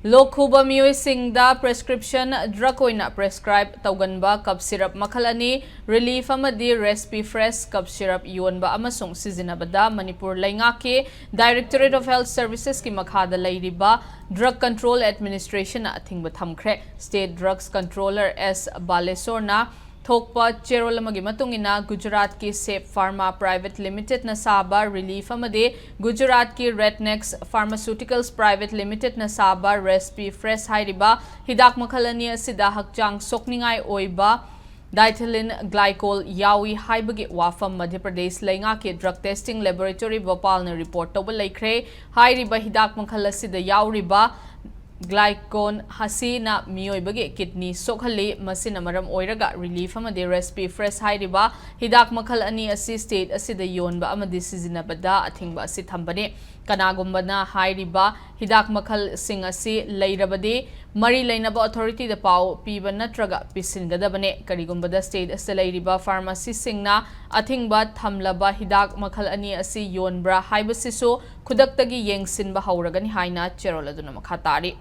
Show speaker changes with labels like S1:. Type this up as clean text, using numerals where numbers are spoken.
S1: Lokhuba miyoy singda prescription drug oina prescribe tauganba cup syrup makhalani Relife amadi Respifresh cup syrup yonba amasung sizinabada Manipur laingaki Directorate of Health Services ki makhada lairiba Drug Control Administration na athingba thamkhre State Drugs Controller S Balesorna Thokpa Cherol amagi matungina Gujarat ki Safe Pharma Private Limited na saba Relief amade Gujarat ki Rednex Pharmaceuticals Private Limited na saba Respifresh hairiba hidak makhalani asida hakchang sokningai oiba Diethylene glycol yawi haibagi wafam Madhya Pradesh lainga ke drug testing laboratory Bhopal na report toba laikre hairiba hidak makhal asida yauriba Glycon hasina miyoibagi kidney sokhali masina maram oiraga Relief amade Respifresh hairiba hidak makhal ani asi state asida yonba amadi sizinabada athingba asi thambane kanagumbana hairiba hidak makhal sing asi leirabadi mari lainaba authority da pau piba natraga pisingadabane karigumbada state asida leiriba pharmacy singna athingba thamlaba hidak makhal ani asi yonbra haibasisu khudaktagi yengsinba hauragani haina cheroladuna makhatari